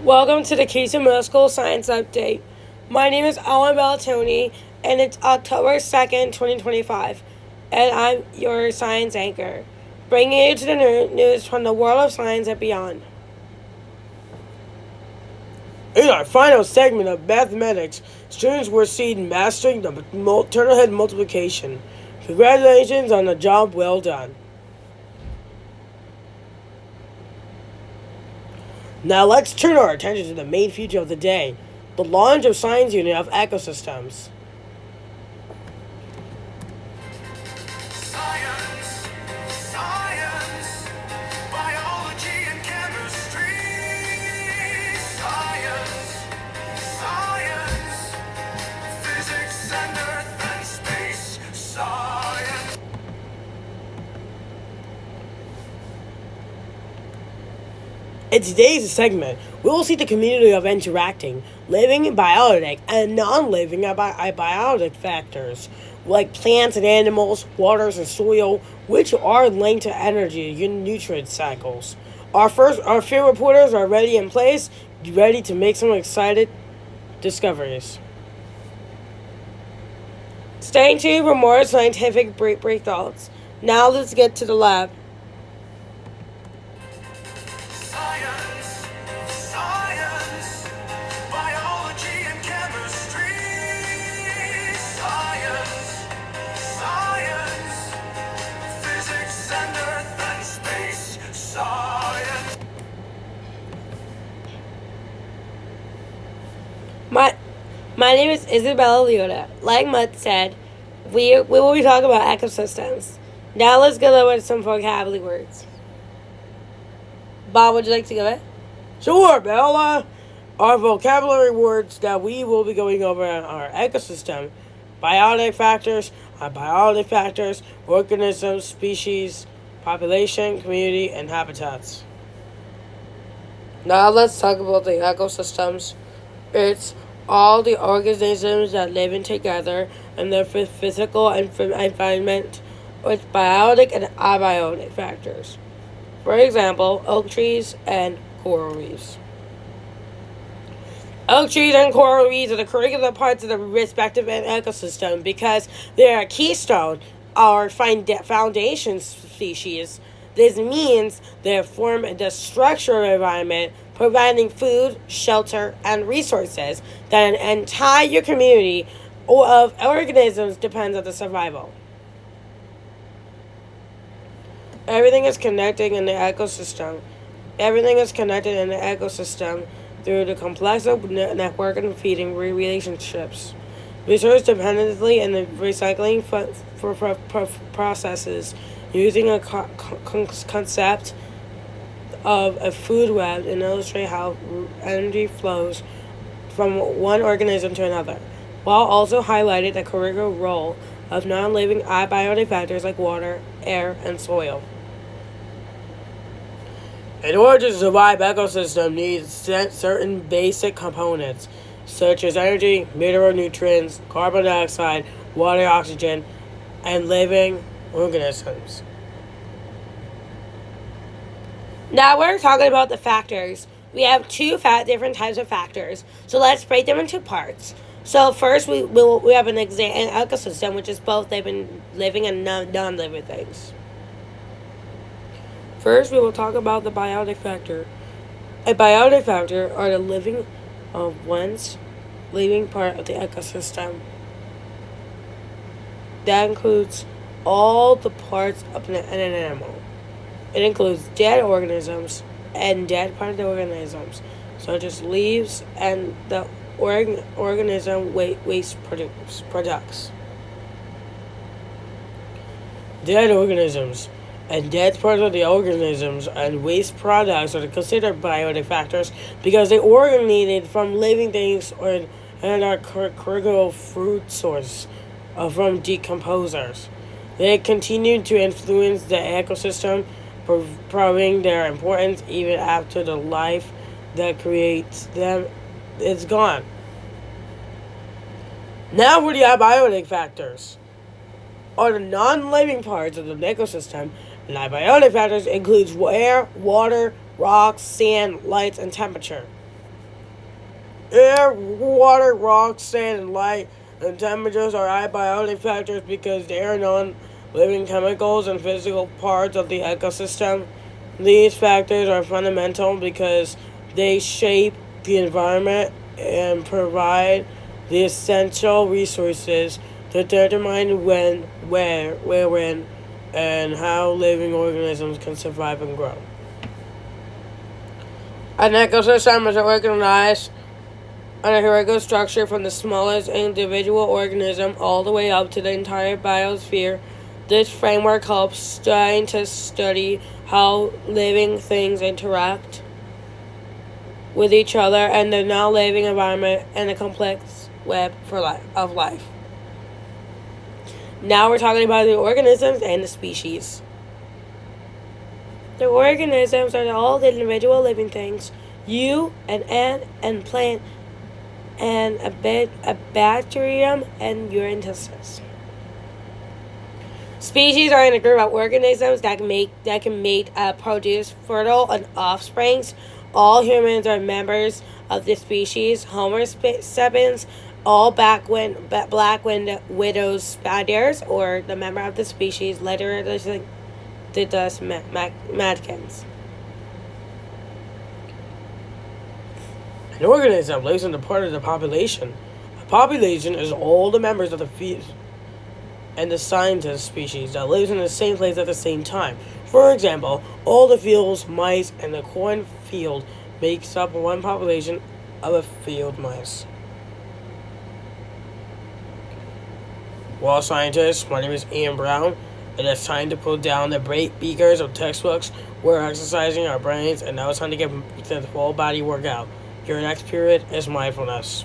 Welcome to the KMS School Science Update. My name is Alan Bellatoni, and it's October 2nd, 2025, and I'm your science anchor, bringing you to the news from the world of science and beyond. In our final segment of mathematics, students were seen mastering the turtle head multiplication. Congratulations on a job well done. Now let's turn our attention to the main feature of the day, the launch of Science Unit of Ecosystems. Science, science, biology and chemistry. Science, science, physics and earth and space. Science. In today's segment, we will see the community of interacting, living biotic and non-living biotic factors, like plants and animals, waters and soil, which are linked to energy and nutrient cycles. Our field reporters are ready in place, ready to make some excited discoveries. Stay tuned for more scientific breakthroughs. Now let's get to the lab. Science, science, biology and chemistry. Science, science, physics and earth and space. Science. My name is Isabella Leota. Like Mutt said, we will be talking about ecosystems. Now let's get over some vocabulary words. Bob, would you like to go ahead? Sure, Bella. Our vocabulary words that we will be going over are ecosystem, biotic factors, organisms, species, population, community, and habitats. Now let's talk about the ecosystems. It's all the organisms that live in together in their physical environment with biotic and abiotic factors. For example, oak trees and coral reefs. Oak trees and coral reefs are the critical parts of the respective ecosystem because they are a keystone or foundation species. This means they form the structural environment, providing food, shelter, and resources that an entire community of organisms depends on the survival. Everything is connected in the ecosystem. Everything is connected in the ecosystem through the complex network and feeding relationships. Resource dependently and the recycling processes using a concept of a food web and illustrate how energy flows from one organism to another, while also highlighting the critical role of non-living abiotic factors like water, air, and soil. In order to survive, ecosystem needs certain basic components, such as energy, mineral nutrients, carbon dioxide, water, oxygen, and living organisms. Now we're talking about the factors. We have two different types of factors. So let's break them into parts. So first we have an ecosystem, which is both living and non-living things. First, we will talk about the biotic factor. A biotic factor are the living part of the ecosystem. That includes all the parts of an animal. It includes dead organisms and dead part of the organisms, such as leaves and the organism waste products. Dead organisms and dead parts of the organisms and waste products are considered biotic factors because they originated from living things and are critical food source from decomposers. They continue to influence the ecosystem, proving their importance even after the life that creates them is gone. Now for the abiotic factors. Are the non-living parts of the ecosystem, and abiotic factors includes air, water, rocks, sand, light, and temperature. Air, water, rock, sand, and light, and temperatures are abiotic factors because they are non-living chemicals and physical parts of the ecosystem. These factors are fundamental because they shape the environment and provide the essential resources to determine when, where, when, and how living organisms can survive and grow. An ecosystem is organized on a hierarchical structure from the smallest individual organism all the way up to the entire biosphere. This framework helps scientists study how living things interact with each other and the non-living environment and the complex web of life. Now we're talking about the organisms and the species. The organisms are all the individual living things. You, an ant, and plant, and a bacterium, and your intestines. Species are in a group of organisms that can produce fertile and offsprings. All humans are members of the species Homo sapiens. All black widows spiders, or the member of the species, literally the dust madkins. An organism lives in the part of the population. A population is all the members of the field and the scientist species that lives in the same place at the same time. For example, all the fields, mice, and the cornfield makes up one population of a field mice. Well, scientists, my name is Ian Brown. It is time to put down the beakers of textbooks. We're exercising our brains, and now it's time to get to the full body workout. Your next period is mindfulness.